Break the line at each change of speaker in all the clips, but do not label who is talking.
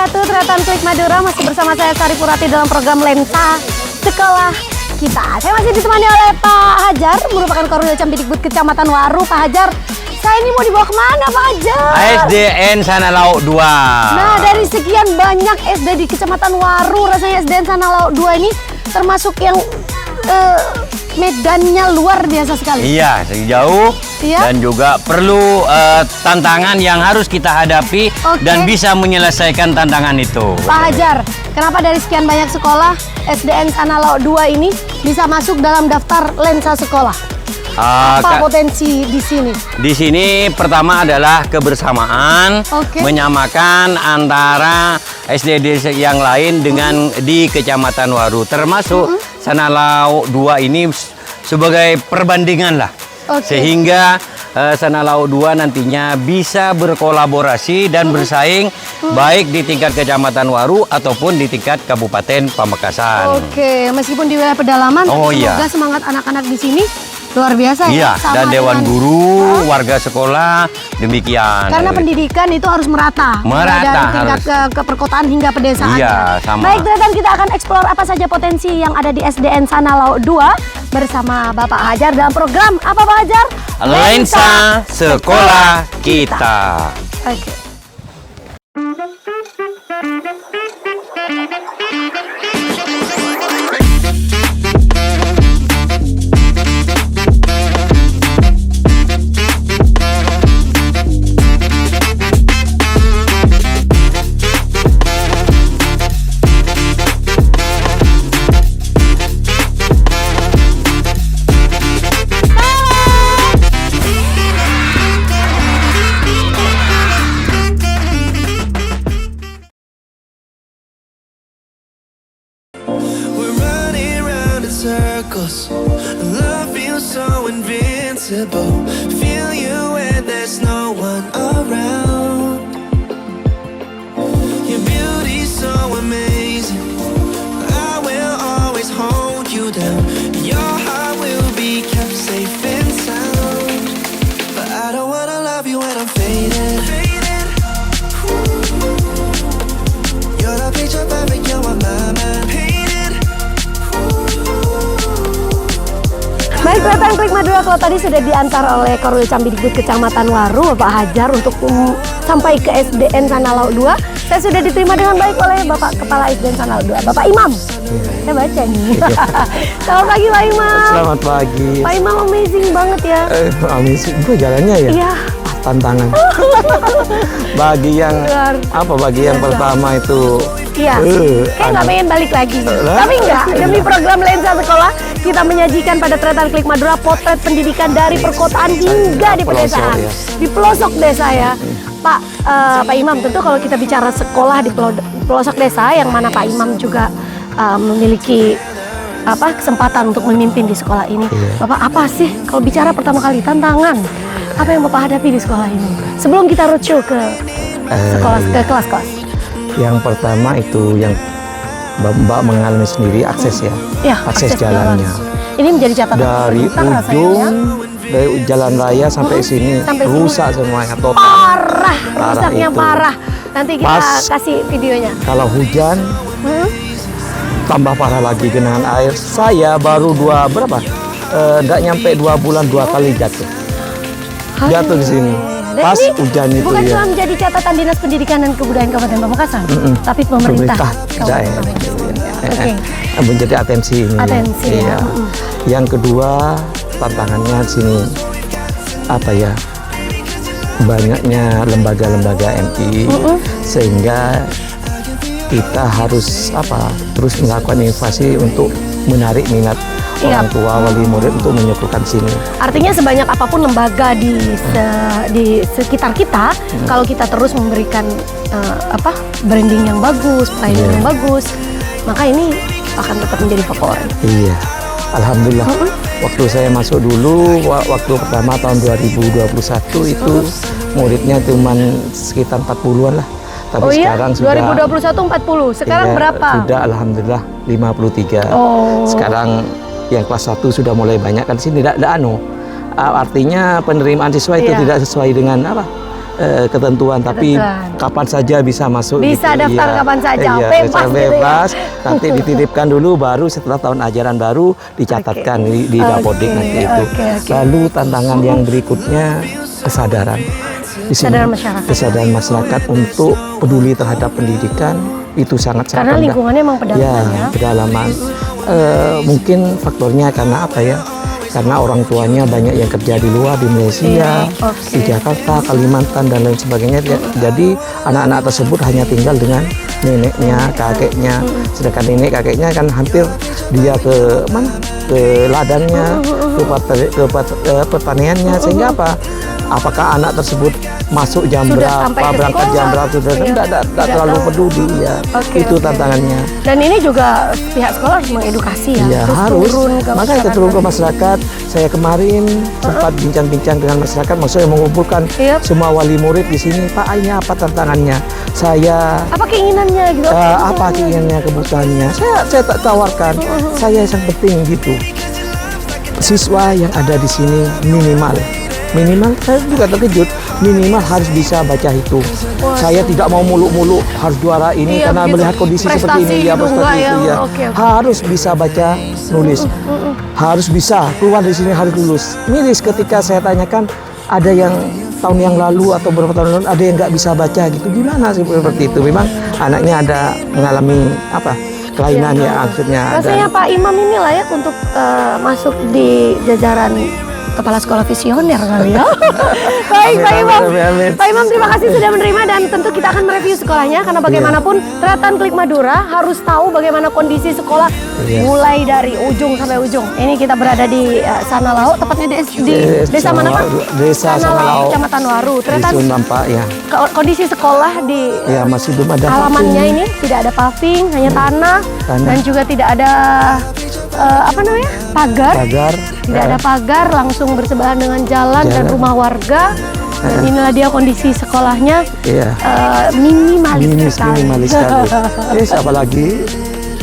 wabarakatuh. Tretan Klik Madura masih bersama saya Sari Purati dalam program Lensa Sekolah Kita. Saya masih ditemani oleh Pak Hajar, merupakan Korwil Campidikbud Kecamatan Waru. Pak Hajar, saya ini mau dibawa kemana Pak Hajar?
SDN Sana Lauk 2.
Nah, dari sekian banyak SD di Kecamatan Waru, rasanya SDN Sana Lauk 2 ini termasuk yang medannya luar biasa sekali.
Iya, jauh.
Iya.
Dan juga perlu tantangan yang harus kita hadapi dan bisa menyelesaikan tantangan itu.
Pak Hajar, kenapa dari sekian banyak sekolah SDN Sana Lauk 2 ini bisa masuk dalam daftar lensa sekolah? Apa potensi di sini?
Di sini pertama adalah kebersamaan, menyamakan antara SD yang lain dengan di Kecamatan Waru, termasuk Sana Lauk 2 ini sebagai perbandingan lah. Sehingga Sana Lauk 2 nantinya bisa berkolaborasi dan bersaing baik di tingkat Kecamatan Waru ataupun di tingkat Kabupaten Pamekasan.
Meskipun di wilayah pedalaman, semoga semangat anak-anak di sini luar biasa ya.
Dan Dewan Guru, warga sekolah demikian.
Karena pendidikan itu harus merata. Dari tingkat ke perkotaan hingga pedesaan.
Iya, sama.
Baik, dan kita akan eksplor apa saja potensi yang ada di SDN Sana Lauk 2 bersama Bapak Hajar dalam program apa Pak Hajar?
Lensa Sekolah Kita.
Love feels so invincible. Feel you when there's no one around. Your beauty's so amazing. I will always hold you down. Your heart will be kept safe and sound. But I don't wanna love you when I'm faded. You're the picture perfect, you're on my mind.
Baik, Tretan Klik Madura, kalau tadi sudah diantar oleh Korwil Campidikbud Kecamatan Waru, Bapak Hajar, untuk sampai ke SDN Sana Lauk 2. Saya sudah diterima dengan baik oleh Bapak Kepala SDN Sana Lauk 2, Bapak Imam. Saya baca nih. Selamat pagi Pak Imam.
Selamat pagi.
Pak Imam, amazing banget ya.
Amazing, gue jalannya ya?
Iya.
Tantangan. Bagi yang pertama itu.
Iya, kayak nggak pengen balik lagi. Tapi enggak, demi program Lensa Sekolah, kita menyajikan pada Tretan Klik Madura potret pendidikan dari perkotaan hingga di pedesaan, di pelosok desa ya. Pak Imam, tentu kalau kita bicara sekolah di pelosok desa, yang mana Pak Imam juga memiliki kesempatan untuk memimpin di sekolah ini. Bapak, apa sih kalau bicara pertama kali tantangan apa yang Bapak hadapi di sekolah ini? Sebelum kita roadshow ke sekolah, ke kelas-kelas.
Yang pertama itu yang Mbak mengalami sendiri akses akses jalannya.
Ini menjadi catatan
dari ujung dari jalan raya sampai sini rusak semuanya, total.
Parah, rusaknya parah. Nanti kita kasih videonya. Kalau
hujan tambah parah lagi, genangan air. Saya baru nggak nyampe 2 bulan 2 kali jatuh di sini. Pas hujan itu
bukan cuma menjadi catatan Dinas Pendidikan dan Kebudayaan Kabupaten Pamekasan, tapi pemerintah daerah
menjadi atensi ini. Yang kedua, tantangannya di sini banyaknya lembaga-lembaga MI, sehingga kita harus terus melakukan inovasi untuk menarik minat orang tua, wali murid untuk menyuguhkan sini. Artinya
sebanyak apapun lembaga di sekitar kita, kalau kita terus memberikan branding yang bagus, pelayanan yang bagus, maka ini akan tetap menjadi favorit. Iya,
alhamdulillah. Waktu saya masuk dulu, waktu pertama tahun 2021 itu muridnya cuma sekitar 40-an lah. Tapi sekarang sudah
2021 40. Sekarang berapa?
Sudah alhamdulillah 53. Sekarang yang kelas 1 sudah mulai banyak kan sini. Artinya penerimaan siswa itu tidak sesuai dengan ketentuan, tapi kapan saja bisa masuk.
Bisa
gitu.
daftar
Iya.
kapan saja,
Iya,
bebas gitu ya.
bebas. Nanti dititipkan dulu, baru setelah tahun ajaran baru dicatatkan di Dapodik nanti itu. Lalu tantangan yang berikutnya kesadaran. Di sini,
Kesadaran masyarakat.
kesadaran masyarakat untuk peduli terhadap pendidikan itu sangat-sangat
Karena
rendah.
lingkungannya emang pedalaman ya.
Pedalaman. Mungkin faktornya karena apa ya? Karena orang tuanya banyak yang kerja di luar, di Malaysia, di Jakarta, Kalimantan, dan lain sebagainya. Jadi anak-anak tersebut hanya tinggal dengan neneknya, kakeknya. Sedangkan nenek kakeknya kan hampir dia ke mana? Ke ladangnya, ke pertaniannya. Sehingga apa? Apakah anak tersebut masuk jam
Sudah sampai
berapa,
ke
berangkat
sekolah.
jam berapa, sudah
Iya.
tidak terlalu
tahu.
peduli ya. Itu tantangannya.
Dan ini juga pihak sekolah harus mengedukasi ya.
Iya,
Terus
harus.
turun ke
Makanya kita
masyarakat.
turun ke masyarakat. Saya kemarin sempat bincang-bincang dengan masyarakat, maksudnya mengumpulkan
Iya.
semua wali murid di sini. Pak, ini apa tantangannya? Saya
Apa keinginannya gitu?
apa keinginannya, kebutuhannya? Saya tak tawarkan. Saya yang penting gitu. Siswa yang ada di sini minimal, saya juga terkejut, minimal harus bisa baca hitung. Saya tidak mau muluk-muluk harus juara ini
Iya,
karena
begitu.
melihat kondisi seperti
Prestasi
ini ya,
itu
prestasi
enggak
itu
ya.
ya.
Oke.
Harus bisa baca, nulis. Harus bisa keluar dari sini, harus lulus. Miris ketika saya tanyakan, ada yang tahun yang lalu atau beberapa tahun lalu ada yang nggak bisa baca gitu. Gimana sih seperti itu? Memang anaknya ada mengalami apa? Kelainan ya, akhirnya ada.
Rasanya Pak Imam ini layak untuk masuk di jajaran kepala sekolah visioner kali ya. Baik Pak Imam.
Amin.
Pak Imam terima kasih sudah menerima dan tentu kita akan mereview sekolahnya karena bagaimanapun Tretan Klik Madura harus tahu bagaimana kondisi sekolah mulai dari ujung sampai ujung. Ini kita berada di Sanalao, tepatnya di desa mana Pak?
Desa Sanalao,
Kecamatan Waru.
di
Tretan
Sundampak ya.
kondisi sekolah di
Ya masih belum ada
halamannya
paving.
ini tidak ada paving, hanya tanah. Dan juga tidak ada apa namanya pagar. Tidak ada pagar, langsung bersebelahan dengan jalan dan rumah warga. Dan inilah dia kondisi sekolahnya.
Iya.
Minimalis sekali.
Minimalis sekali. Apalagi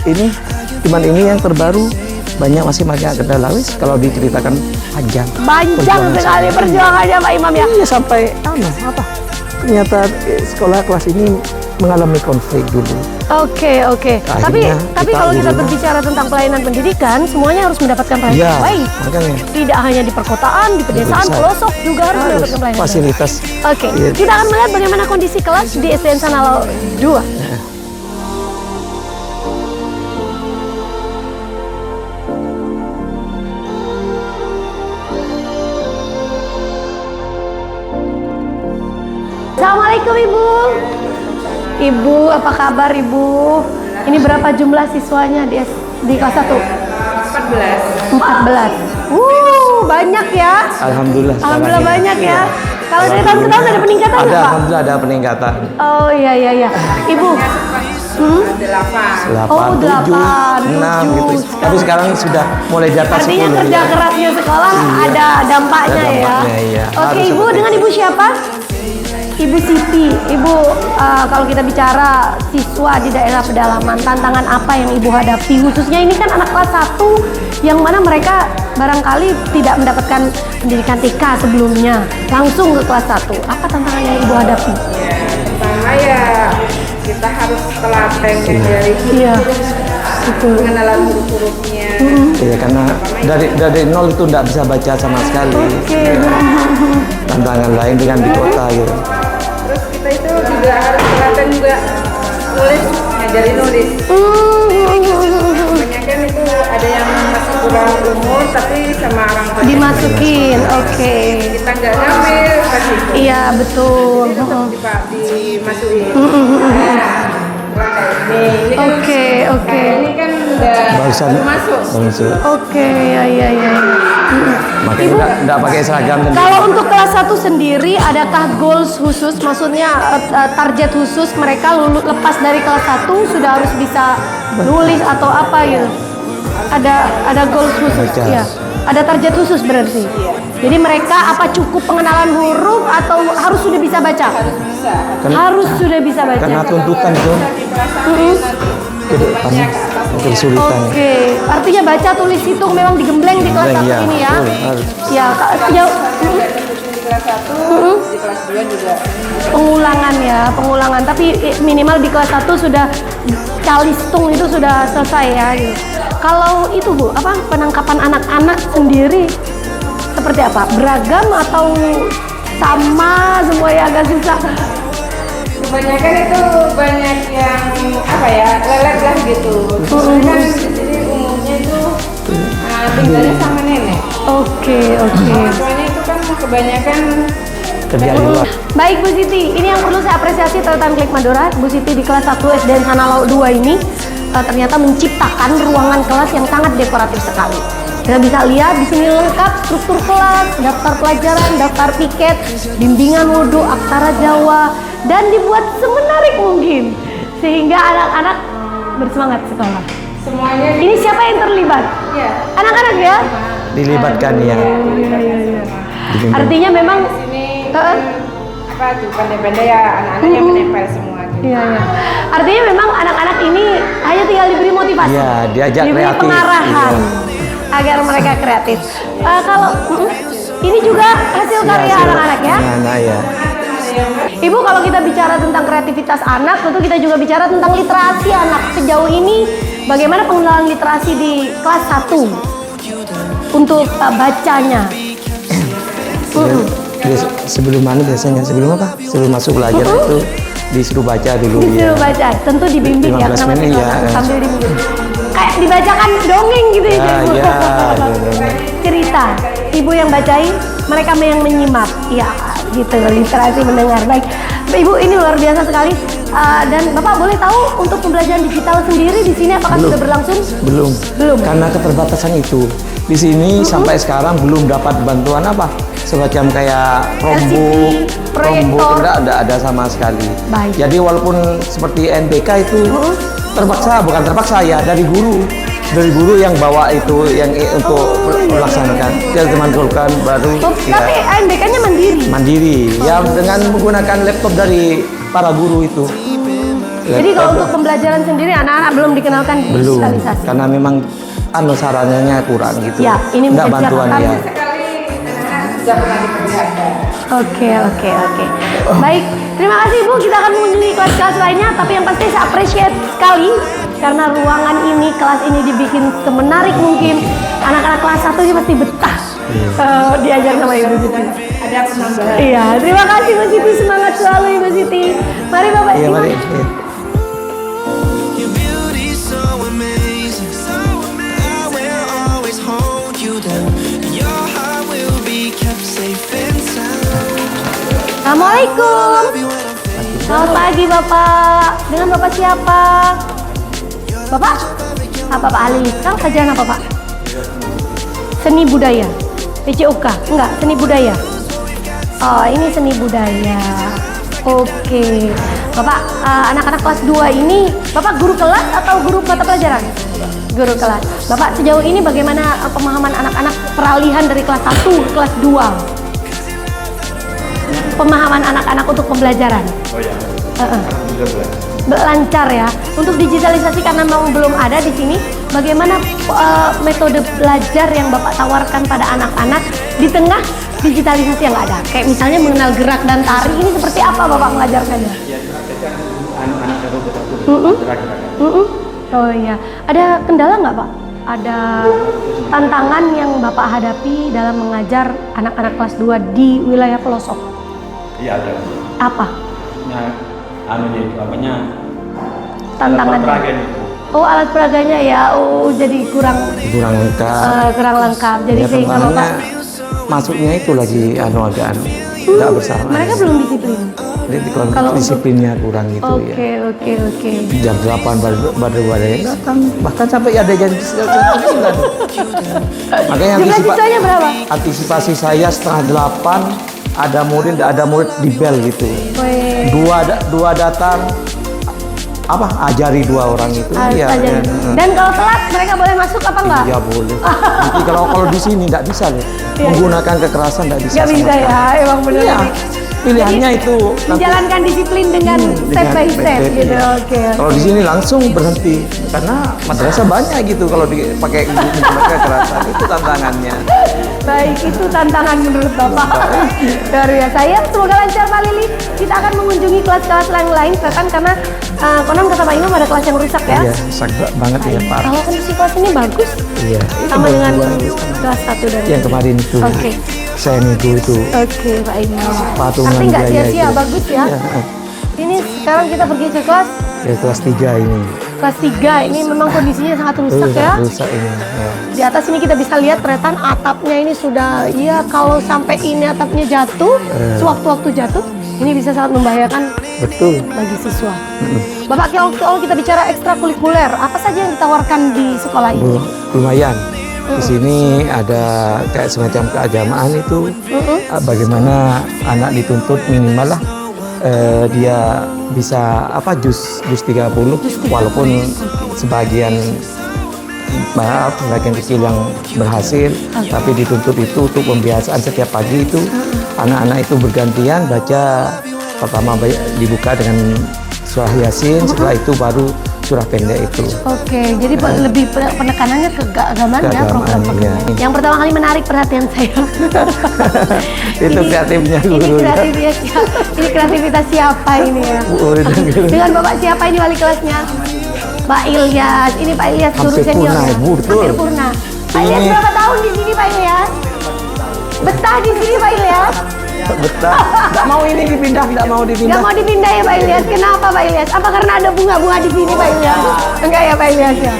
ini cuman ini yang terbaru, banyak masih kendala. Kalau diceritakan panjang.
Panjang sekali perjuangannya Pak Imam ya.
Iya sampai ternyata sekolah kelas ini mengalami konflik dulu.
Oke. Tapi
Akhirnya
kalau kita
di rumah.
berbicara tentang pelayanan pendidikan, semuanya harus mendapatkan pelayanan
Iya,
yang baik.
makanya
Tidak hanya di perkotaan, di pedesaan, pelosok juga harus mendapatkan pelayanan. yang baik.
fasilitas.
Oke,
Iya.
kita akan melihat bagaimana kondisi kelas di SDN Sanalao 2. Assalamualaikum Ibu. Ibu, apa kabar Ibu? Ini berapa jumlah siswanya di kelas 1? 14. Banyak ya.
Alhamdulillah.
Alhamdulillah
sekarang
banyak
ini.
ya. Kalau dari tahun ke tahun ada peningkatan
Ada,
nggak Pak?
alhamdulillah ada peningkatan.
Oh iya. Ibu.
8,
Oh,
7,
8,
6 gitu.
7.
Tapi sekarang sudah mulai di atas 10.
Artinya kerja
ya.
kerasnya sekolah ada dampaknya
Ada
ya.
dampaknya, iya.
Oke
Harus
Ibu,
seperti
dengan Ibu siapa? Ibu Siti. Ibu, kalau kita bicara siswa di daerah pedalaman, tantangan apa yang Ibu hadapi? Khususnya ini kan anak kelas 1 yang mana mereka barangkali tidak mendapatkan pendidikan TK sebelumnya, langsung ke kelas 1. Apa tantangan yang Ibu hadapi?
Pertama ya kita harus telaten dari
Iya, betul.
pengenalan huruf-hurufnya.
Iya, karena dari nol itu tidak bisa baca sama sekali.
Oke.
Tantangan lain dengan di kota gitu.
Terus kita itu juga harus telaten juga nulis, ngajarin nulis. Kebanyakan itu ada yang masih kurang umur tapi sama orang tua
Dimasukin, oke.
kita nggak ngambil kasih itu.
Iya, betul.
Dimasukin. Ini kan
Oke.
ini kan udah
Barusan
baru masuk.
Oke, ya.
Makanya tidak pakai seragam dan
Kalau untuk kelas 1 sendiri, adakah goals khusus? Maksudnya target khusus mereka lepas dari kelas 1 sudah harus bisa nulis atau apa gitu? Ada goals khusus?
Baca.
Ya. Ada target khusus berarti? Jadi mereka apa cukup pengenalan huruf atau harus sudah bisa baca? Harus sudah bisa baca.
karena tuntutan itu ke depannya kesulitan.
Oke, artinya baca tulis hitung memang digembleng di kelas 1
Iya,
ini ya.
betul, harus.
Ya,
kelas 1, di kelas 2 juga.
Pengulangan ya, pengulangan. Tapi minimal di kelas 1 sudah calistung itu sudah selesai ya. Gitu. Kalau itu Bu, apa penangkapan anak-anak sendiri seperti apa? Beragam atau sama semua ya agak susah?
Kebanyakan itu banyak yang apa ya, lelet lah gitu. Soalnya kan di sini umumnya itu tinggalnya sama nenek.
Oke.
Soalnya itu kan kebanyakan
Kerja di luar.
Baik Bu Siti, ini yang perlu saya apresiasi Tretan Klik Madura. Bu Siti di kelas 1 SDN Sanalaw 2 ini ternyata menciptakan ruangan kelas yang sangat dekoratif sekali. Kita bisa lihat di sini lengkap struktur kelas, daftar pelajaran, daftar piket, bimbingan wudhu, aksara Jawa, dan dibuat semenarik mungkin sehingga anak-anak bersemangat sekolah.
semuanya
Ini siapa yang terlibat?
ya.
Anak-anak ya?
Dilibatkan ya.
Iya.
Dibimbing.
Artinya memang
Sini apa tuh pandai-pandai ya anak-anaknya menempel semua gitu.
Iya. Artinya memang anak-anak ini hanya tinggal diberi motivasi,
Iya, diajak
diberi
kreatif.
pengarahan agar mereka kreatif. Kalau ini juga hasil karya anak-anak ya.
Anak ya.
Ibu, kalau kita bicara tentang kreativitas anak, tentu kita juga bicara tentang literasi anak. Sejauh ini bagaimana pengenalan literasi di kelas 1 untuk bacanya?
Sebelum mana biasanya? Sebelum apa? Sebelum masuk belajar itu disuruh baca dulu ya.
Disuruh baca, tentu dibimbing ya,
15
kenapa
menit
tidak?
ya.
Sambil dibimbing. Kayak dibacakan dongeng gitu ya, Ibu.
Ya.
Cerita, ibu yang bacain, mereka yang menyimak. Iya, gitu, literasi mendengar. Baik, Ibu, ini luar biasa sekali. Dan Bapak boleh tahu untuk pembelajaran digital sendiri di sini apakah sudah berlangsung?
Belum.
Belum.
Karena keterbatasan itu. Di sini sampai sekarang belum dapat bantuan apa? Semacam kayak Chromebook,
proyektor.
enggak ada sama sekali.
Baik.
Jadi walaupun seperti NBK itu bukan terpaksa ya dari guru yang bawa itu yang untuk melaksanakan. Jadi teman-teman baru
Tapi ANBK-nya
mandiri ya dengan menggunakan laptop dari para guru itu.
Jadi kalau untuk pembelajaran sendiri anak-anak belum dikenalkan
belum,
digitalisasi.
karena memang sarannya kurang gitu.
Ya, ini
nggak
mungkin
bantuan
catatan.
ya.
Sekali anak-anak sudah pernah dikerjakan.
Oke. Baik, terima kasih Ibu. Kita akan mengunjungi kelas-kelas lainnya. Tapi yang pasti saya appreciate sekali karena ruangan ini, kelas ini dibikin semenarik mungkin. Anak-anak kelas 1 ini pasti betah diajar sama Ibu Siti.
Ada penambahan.
Iya, terima kasih Ibu Siti. Semangat selalu Ibu Siti. Mari Bapak
Iya,
Ibu.
mari.
Your beauty's so amazing. I will always hold you down. Your heart will be kept safe and sound.
Assalamualaikum.
Love you when I'm
Selamat pagi Bapak. Dengan Bapak siapa? Bapak? Bapak Ali. Sekarang kajian apa Pak? Seni budaya. PCOK? Enggak, seni budaya. Oh, ini seni budaya. Oke. Bapak, anak-anak kelas 2 ini, Bapak guru kelas atau guru mata pelajaran? Guru kelas. Bapak sejauh ini bagaimana pemahaman anak-anak peralihan dari kelas 1 ke kelas 2? Pemahaman anak-anak untuk pembelajaran. Oh ya. Lancar ya. Untuk digitalisasi karena memang belum ada di sini, bagaimana metode belajar yang Bapak tawarkan pada anak-anak di tengah digitalisasi yang ada? Kayak misalnya mengenal gerak dan tari, ini seperti apa Bapak mengajarkannya? Oh iya. Ada kendala nggak Pak? Ada tantangan yang Bapak hadapi dalam mengajar anak-anak kelas 2 di wilayah pelosok?
Iya ada.
Apa? Tantangan Oh, alat peraganya ya. Oh, jadi kurang
lengkap.
kurang lengkap. Jadi
Ya,
sehingga
tantangannya
Bapak
masuknya itu lagi agak nggak bersama.
mereka belum disiplin.
Jadi
Kalau
disiplinnya kurang gitu ya.
Oke.
Jam 8 baru ada yang datang, bahkan sampai ada jam 9. Makanya
Jumlah siswanya berapa?
antisipasi saya setengah 8 ada murid di bel gitu.
Weh.
Dua datang ajari 2 orang itu
Harus
ya.
aja. Dan kalau telat mereka boleh masuk apa enggak?
Iya boleh. Nanti kalau di sini nggak bisa loh.
Iya.
Menggunakan kekerasan nggak bisa.
Nggak
sama
bisa
sekali.
ya, emang benar.
Iya. Pilihannya
Jadi,
itu nanti
menjalankan disiplin dengan step by step gitu.
iya.
Oke.
Kalau di sini langsung berhenti karena madrasah banyak gitu kalau dipakai menggunakan kekerasan itu tantangannya.
Baik, itu tantangan menurut Bapak. Luar biasa ya, semoga lancar Pak Lili. Kita akan mengunjungi kelas-kelas yang lain, bahkan karena konon kata Pak Imam ada kelas yang rusak ya.
Iya, rusak banget ya Pak.
Kalau kondisi kelas ini bagus,
Iya.
sama dengan
Bagus.
kelas 1 dan
Yang kemarin itu.
Oke.
Saya nego itu.
Oke, Pak Imam.
Patungan
Tapi nggak
biaya
sia-sia,
itu.
bagus ya.
Iya,
Ini sekarang kita pergi ke kelas
ya kelas 3 ini.
kelas 3. Ini memang kondisinya sangat rusak ya.
Rusak ini. Ya.
Di atas ini kita bisa lihat tretan atapnya ini sudah, ya kalau sampai ini atapnya jatuh, sewaktu-waktu jatuh, ini bisa sangat membahayakan
Betul.
bagi siswa. Bapak, kalau kita bicara ekstrakurikuler, apa saja yang ditawarkan di sekolah ini?
Lumayan. Di sini ada kayak semacam keagamaan itu. Bagaimana anak dituntut minimal lah dia bisa jus 30 walaupun sebagian kecil yang berhasil, tapi dituntut itu untuk pembiasaan setiap pagi itu anak-anak itu bergantian baca, pertama dibuka dengan surah Yasin, setelah itu baru surah pendek itu.
Oke, jadi lebih penekanannya ke keagamaan ya program
Iya.
Yang pertama kali menarik perhatian saya.
Itu kreatifnya
Ini
guru.
ini kreativitas siapa ini ya? Dengan Bapak siapa ini wali kelasnya? Pak Ilyas. Ini Pak Ilyas guru
Hampir
senior.
purna,
Ya?
Ibu, betul.
Hampir purna. Pak Ilyas
Ini-
berapa tahun di sini Pak Ilyas? Betah di sini Pak Ilyas?
Betah. Nggak mau ini dipindah, nggak mau dipindah.
Nggak mau dipindah ya Pak Ilyas? Kenapa Pak Ilyas? Apa karena ada bunga-bunga di sini Pak Ilyas? Enggak ya Pak Ilyas ya?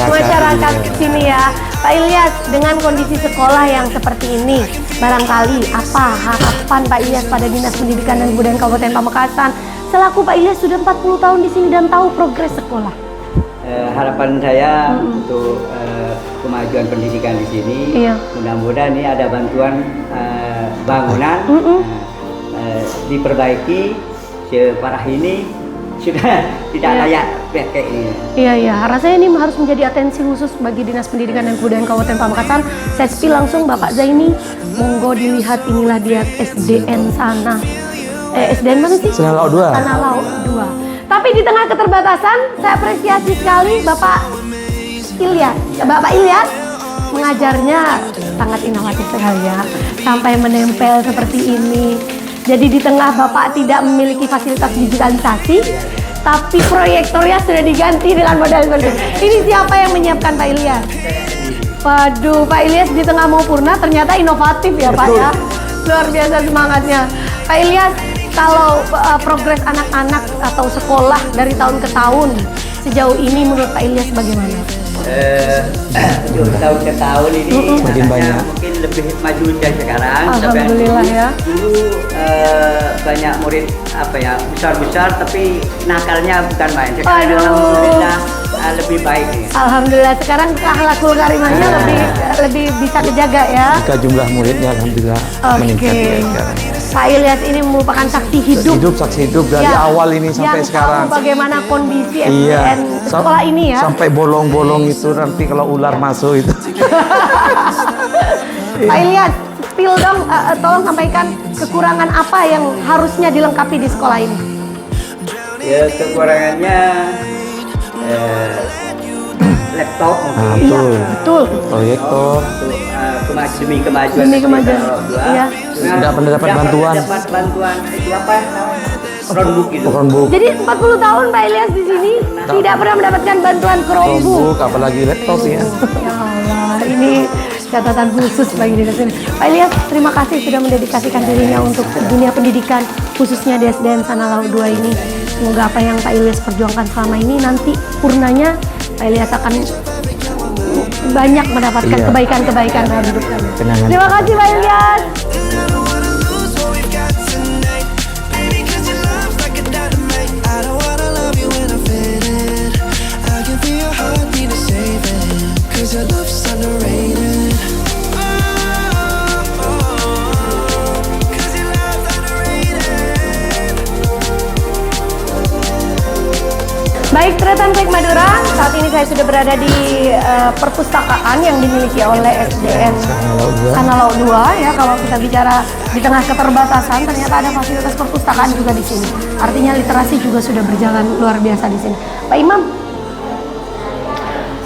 Masyarakat sini ya. Pak Ilyas, dengan kondisi sekolah yang seperti ini, barangkali apa harapan Pak Ilyas pada Dinas Pendidikan dan Kebudayaan Kabupaten Pamekasan selaku Pak Ilyas sudah 40 tahun di sini dan tahu progres sekolah?
Harapan saya untuk kemajuan pendidikan di sini,
Iya.
mudah-mudahan ini ada bantuan bangunan diperbaiki. Separah ini sudah tidak
Iya.
layak kayak ini.
Iya, rasanya ini harus menjadi atensi khusus bagi Dinas Pendidikan dan Kebudayaan Kabupaten Pamekasan. Saya spill langsung Bapak Zaini, monggo dilihat, inilah dia SDN sana. SDN mana sih?
Sana Laut 2.
Sana Laut 2. Tapi di tengah keterbatasan, saya apresiasi sekali Bapak Ilyas mengajarnya sangat inovatif sekali ya, sampai menempel seperti ini. Jadi di tengah Bapak tidak memiliki fasilitas digitalisasi, tapi proyektornya sudah diganti dengan model seperti ini. Ini siapa yang menyiapkan Pak Ilyas? Waduh, Pak Ilyas di tengah mau purna ternyata inovatif ya Pak ya. Luar biasa semangatnya. Pak Ilyas, kalau progres anak-anak atau sekolah dari tahun ke tahun sejauh ini menurut Pak Ilyas bagaimana?
Tahun ke tahun ini
Makin
anaknya
banyak.
mungkin lebih maju dari sekarang.
Alhamdulillah ya.
Dulu banyak murid besar-besar tapi nakalnya bukan main. Sekarang
Aduh.
alhamdulillah lebih baik nih.
Alhamdulillah sekarang akhlakul karimahnya lebih bisa kejaga ya.
Jika jumlah muridnya alhamdulillah meningkat
Oke.
ya sekarang.
Pak Ilyas ini merupakan saksi hidup.
Saksi hidup dari
Ya,
awal ini sampai
yang
sekarang.
tahu bagaimana kondisi
Iya.
SDN sekolah ini ya.
Sampai bolong-bolong itu nanti kalau ular masuk itu.
Pak Ilyas, spill dong, tolong sampaikan kekurangan apa yang harusnya dilengkapi di sekolah ini.
Ya kekurangannya laptop
Nah,
mungkin.
Iya, betul.
Proyektor.
Untuk demi kemajuan.
Demi kemajuan. Iya.
Tidak pernah dapat bantuan.
Dapat bantuan itu apa? Chromebook gitu.
Chromebook,
40 tahun Pak Ilyas di sini tidak pernah mendapatkan bantuan Chromebook.
Chromebook, apalagi laptop ya.
Ya Allah, ini catatan khusus bagi dinas ini. Pak Ilyas, terima kasih sudah mendedikasikan dirinya untuk dunia pendidikan, khususnya di SDN Sana Laut 2 ini. Semoga apa yang Pak Ilyas perjuangkan selama ini nanti purnanya Pak Ilyas akan banyak mendapatkan
Iya.
kebaikan-kebaikan dalam hidup kami.
Kenangan.
Terima kasih Pak Ilyas.
I don't wanna lose what we've got tonight, baby, 'cause your love's like a dynamite. I don't wanna love you when I'm faded. I can feel your heartbeat to save it, 'cause your love's underrated. Oh, oh, oh, 'cause your love's underrated.
Baik, Tretan Klik Madura, saat ini saya sudah berada di perpustakaan yang dimiliki oleh SDN Sana Laut 2 ya. Kalau kita bicara di tengah keterbatasan, ternyata ada fasilitas perpustakaan juga di sini. Artinya literasi juga sudah berjalan luar biasa di sini. Pak Imam,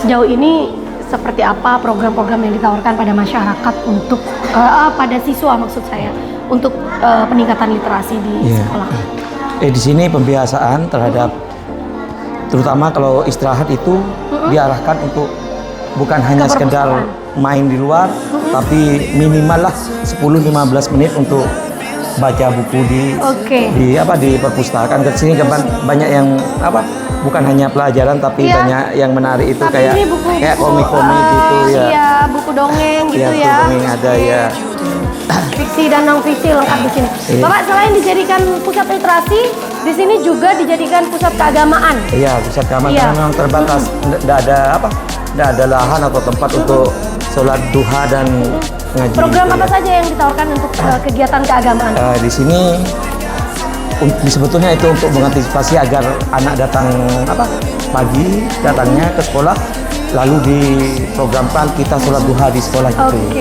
sejauh ini seperti apa program-program yang ditawarkan pada masyarakat untuk pada siswa maksud saya untuk peningkatan literasi di sekolah.
Di sini pembiasaan terhadap terutama kalau istirahat itu diarahkan untuk bukan hanya sekedar main di luar, tapi minimal lah 10-15 menit untuk baca buku di perpustakaan. Ke sini banyak yang bukan hanya pelajaran tapi banyak yang menarik itu
tapi
kayak komik-komik gitu ya.
Iya, buku dongeng gitu
buku dongeng ada ya.
Fiksi dan non fiksi lengkap di sini. Bapak selain dijadikan pusat literasi, di sini juga dijadikan pusat keagamaan.
Iya, pusat keagamaan karena memang terbatas, tidak ada lahan atau tempat untuk sholat duha dan ngaji.
Program apa saja yang ditawarkan untuk kegiatan keagamaan?
Di sini sebetulnya itu untuk mengantisipasi agar anak datang pagi datangnya ke sekolah, lalu diprogramkan kita sholat duha di sekolah gitu.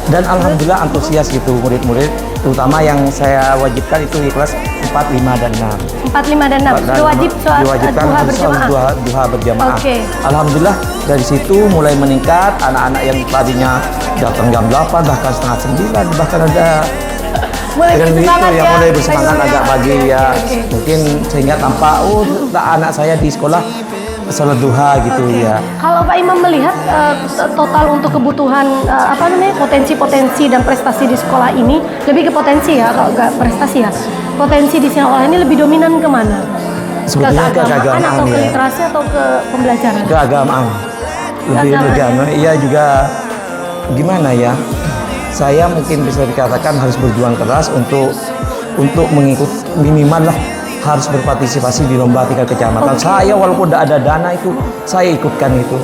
Dan alhamdulillah antusias gitu murid-murid, terutama yang saya wajibkan itu di kelas 4, 5, dan 6. 4, 5, dan 6. Diwajibkan duha berjamaah. Alhamdulillah dari situ mulai meningkat, anak-anak yang tadinya datang jam 8 bahkan setengah 9, bahkan ada mulai bersemangat agak pagi ya. Mungkin sehingga tampak anak saya di sekolah sholat duha gitu ya.
Kalau Pak Imam melihat total untuk kebutuhan potensi-potensi dan prestasi di sekolah ini, lebih ke potensi ya, kalau nggak prestasi ya. Potensi di sekolah ini lebih dominan kemana?
Sebetulnya ke keagamaan
atau ke literasi atau ke pembelajaran?
Keagamaan. Lebih keagamaan. Iya juga gimana ya? Saya mungkin bisa dikatakan harus berjuang keras untuk mengikut minimal lah, harus berpartisipasi di lomba tingkat kecamatan. Saya walaupun tidak ada dana itu, saya ikutkan itu.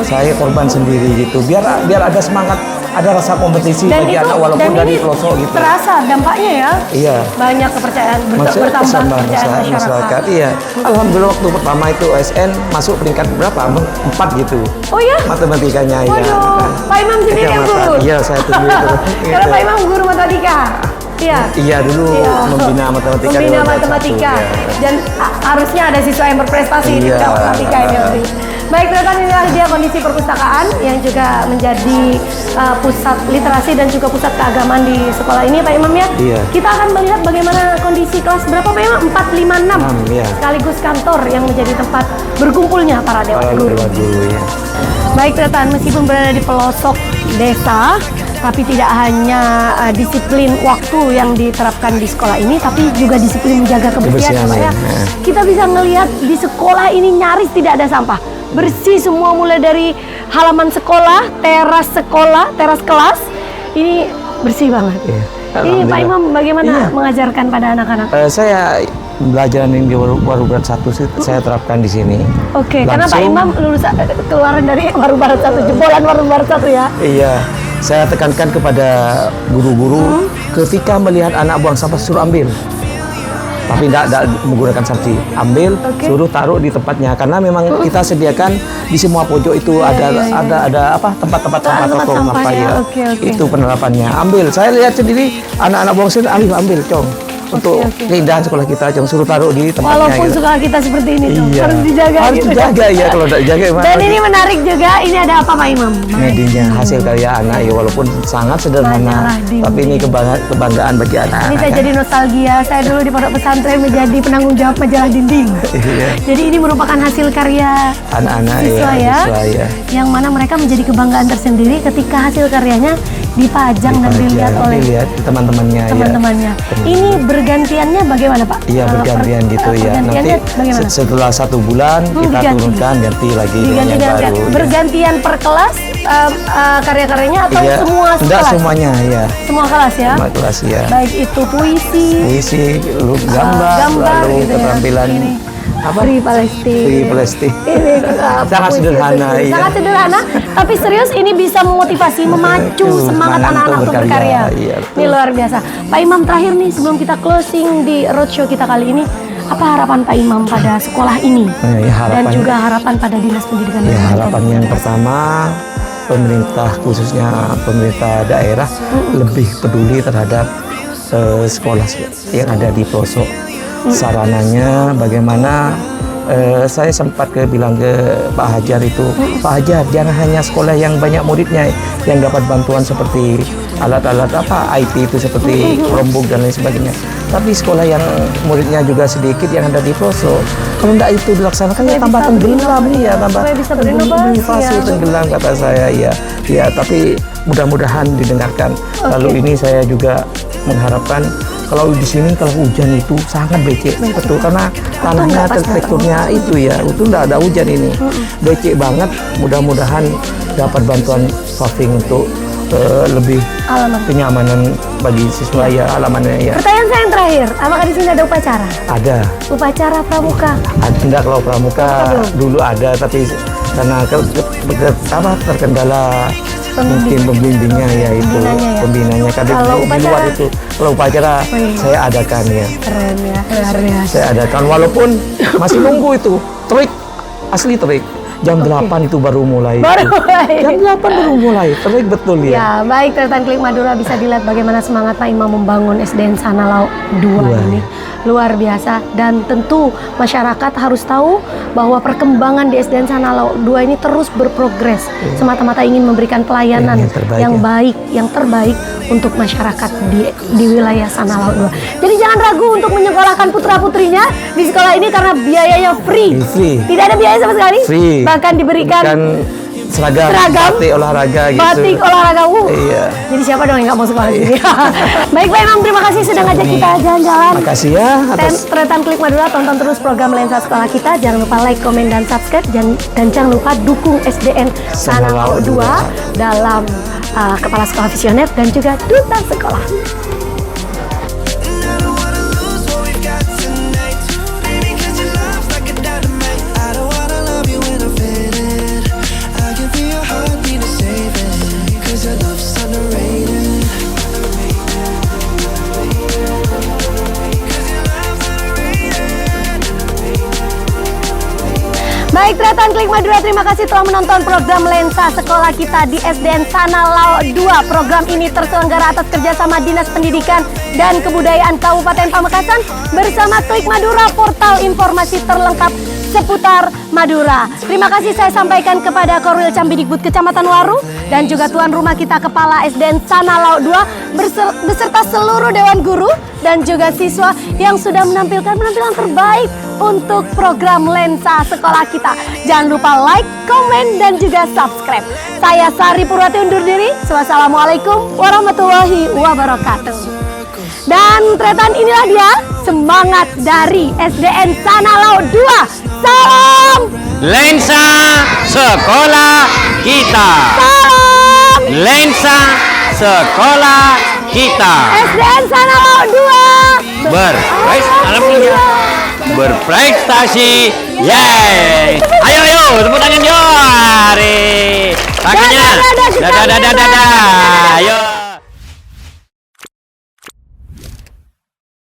Saya korban sendiri gitu. Biar ada semangat, ada rasa kompetisi bagi anak walaupun dari pelosok gitu.
Terasa dampaknya ya.
Iya.
Banyak kepercayaan bertambah kepercayaan masyarakat.
Iya. Alhamdulillah waktu pertama itu OSN masuk peringkat berapa? 4 gitu.
Oh ya?
Matematikanya ya.
Pak Imam sendiri yang guru.
Iya, saya sendiri.
Kalau Pak Imam guru matematika.
Iya dulu membina matematika.
Dan harusnya ada siswa yang berprestasi di bidang matematika ini. Baik, ternyata inilah dia kondisi perpustakaan yang juga menjadi pusat literasi dan juga pusat keagamaan di sekolah ini, Pak Imam ya. Kita akan melihat bagaimana kondisi kelas berapa Pak Imam? 4, 5, 6. Sekaligus kantor yang menjadi tempat berkumpulnya para dewan guru. Baik, ternyata meskipun berada di pelosok desa, tapi tidak hanya disiplin waktu yang diterapkan di sekolah ini, tapi juga disiplin menjaga kebersihan. Kita bisa melihat di sekolah ini nyaris tidak ada sampah. Bersih semua, mulai dari halaman sekolah, teras kelas, ini bersih banget. Ini Pak Imam bagaimana mengajarkan pada anak-anak?
Saya belajar yang di Waru Barat 1 saya terapkan di sini.
Karena Pak Imam keluaran dari Waru Barat 1, jebolan Waru Barat 1 ya.
Iya. Saya tekankan kepada guru-guru ketika melihat anak buang sampah suruh ambil, tapi tidak menggunakan sanksi. Ambil, suruh taruh di tempatnya, karena memang kita sediakan di semua pojok itu ada tempat-tempat sampah kosong apa ya. Itu penerapannya. Ambil, saya lihat sendiri anak-anak buang sampah ambil, Cong. Untuk keindahan sekolah kita, Cong, suruh taruh di tempatnya.
Walaupun sekolah kita seperti ini, harus dijaga.
Harus dijaga ya, kalau tidak dijaga gimana?
Dan ini menarik juga, ini ada apa Pak Imam?
Medinya hasil karya anak ya, walaupun sangat sederhana, tapi ini kebanggaan bagi anak-anak.
Ini saya jadi nostalgia, saya dulu di pondok pesantren menjadi penanggung jawab majalah dinding. Jadi ini merupakan hasil karya
anak-anak
siswa ya, yang mana mereka menjadi kebanggaan tersendiri ketika hasil karyanya dipajang dan dilihat oleh
teman-temannya.
Ini bergantiannya bagaimana Pak?
Iya, bergantian gitu ya. Nanti setelah 1 bulan kita turunkan, ganti lagi dengan yang baru.
Bergantian per kelas karya-karyanya atau semua kelas?
Enggak, semuanya ya.
Semua kelas ya?
Semua kelas ya.
Baik itu puisi,
gambar lalu
gitu
keterampilan
Free Palestine. Ini
sangat sederhana.
Sangat sederhana, tapi serius ini bisa memotivasi, memacu semangat anak-anak untuk berkarya. Ini luar biasa. Pak Imam, terakhir nih sebelum kita closing di roadshow kita kali ini, apa harapan Pak Imam pada sekolah ini dan juga harapan pada dinas pendidikan?
Harapan yang pertama, pemerintah khususnya pemerintah daerah lebih peduli terhadap sekolah yang ada di pelosok. Sarananya bagaimana saya sempat bilang ke Pak Hajar itu, Pak Hajar jangan hanya sekolah yang banyak muridnya yang dapat bantuan seperti alat-alat IT itu seperti Chromebook dan lain sebagainya, tapi sekolah yang muridnya juga sedikit yang ada di pelosok, kalau tidak itu dilaksanakan ya tambah tenggelam ya, tambah
bisa berinovasi ya.
Tenggelam kata saya ya, tapi mudah-mudahan didengarkan. Lalu ini saya juga mengharapkan kalau di sini kalau hujan itu sangat becek, betul, karena tanahnya teksturnya itu ya, itu tidak ada hujan ini, becek banget. Mudah-mudahan dapat bantuan paving untuk lebih kenyamanan bagi siswa ya, alamannya ya.
Pertanyaan saya yang terakhir, apakah di sini ada upacara?
Ada.
Upacara pramuka?
Tidak, kalau pramuka dulu ada, tapi karena terkendala mungkin pembimbingnya ya itu, pembinanya kadang di luar itu. Kalau upacara saya adakan ya.
Keren ya, luar biasa.
Saya adakan walaupun masih nunggu itu trik, asli trik. Jam 8 itu baru mulai. Jam 8 baru mulai, terik betul ya.
Ya, baik, Tretan Klik Madura bisa dilihat bagaimana semangat Pak Imam membangun SDN Sanalau 2 ini. Luar biasa, dan tentu masyarakat harus tahu bahwa perkembangan di SDN Sanalau 2 ini terus berprogres, semata-mata ingin memberikan pelayanan yang baik, yang terbaik untuk masyarakat di wilayah Sanalau 2. Jadi jangan ragu untuk menyekolahkan putra-putrinya di sekolah ini karena biayanya free. Tidak ada biaya sama sekali. Bahkan diberikan seragam batik olahraga gitu. Batik olahraga. Iya. Jadi siapa dong yang nggak mau sekolah sini? Baik Pak Imam, terima kasih sudah ngajak kita jalan-jalan.
Makasih ya atas
Tretan Klik Madura. Tonton terus program Lensa Sekolah kita. Jangan lupa like, komen, dan subscribe. Dan jangan lupa dukung SDN Sanalau 2 dalam Kepala Sekolah Visioner dan juga Duta Sekolah. Baik, Tretan Klik Madura, terima kasih telah menonton program Lensa Sekolah kita di SDN Sanalau 2. Program ini terselenggara atas kerjasama Dinas Pendidikan dan Kebudayaan Kabupaten Pamekasan bersama Klik Madura, portal informasi terlengkap seputar Madura. Terima kasih saya sampaikan kepada Korwil Cambidikbud Kecamatan Waru dan juga tuan rumah kita Kepala SDN Sanalau 2 beserta seluruh Dewan Guru dan juga siswa yang sudah menampilkan penampilan terbaik untuk program Lensa Sekolah kita. Jangan lupa like, komen, dan juga subscribe. Saya Sari Purwati undur diri. Wassalamualaikum warahmatullahi wabarakatuh. Dan Tretan, inilah dia semangat dari SDN Sanalau 2. Salam
Lensa Sekolah kita.
Salam
Lensa Sekolah kita.
SDN Sanalau 2.
Berprestasi. Yeay. Ayo, tepuk tangan, yo. Tangannya. Dadah. Ayo.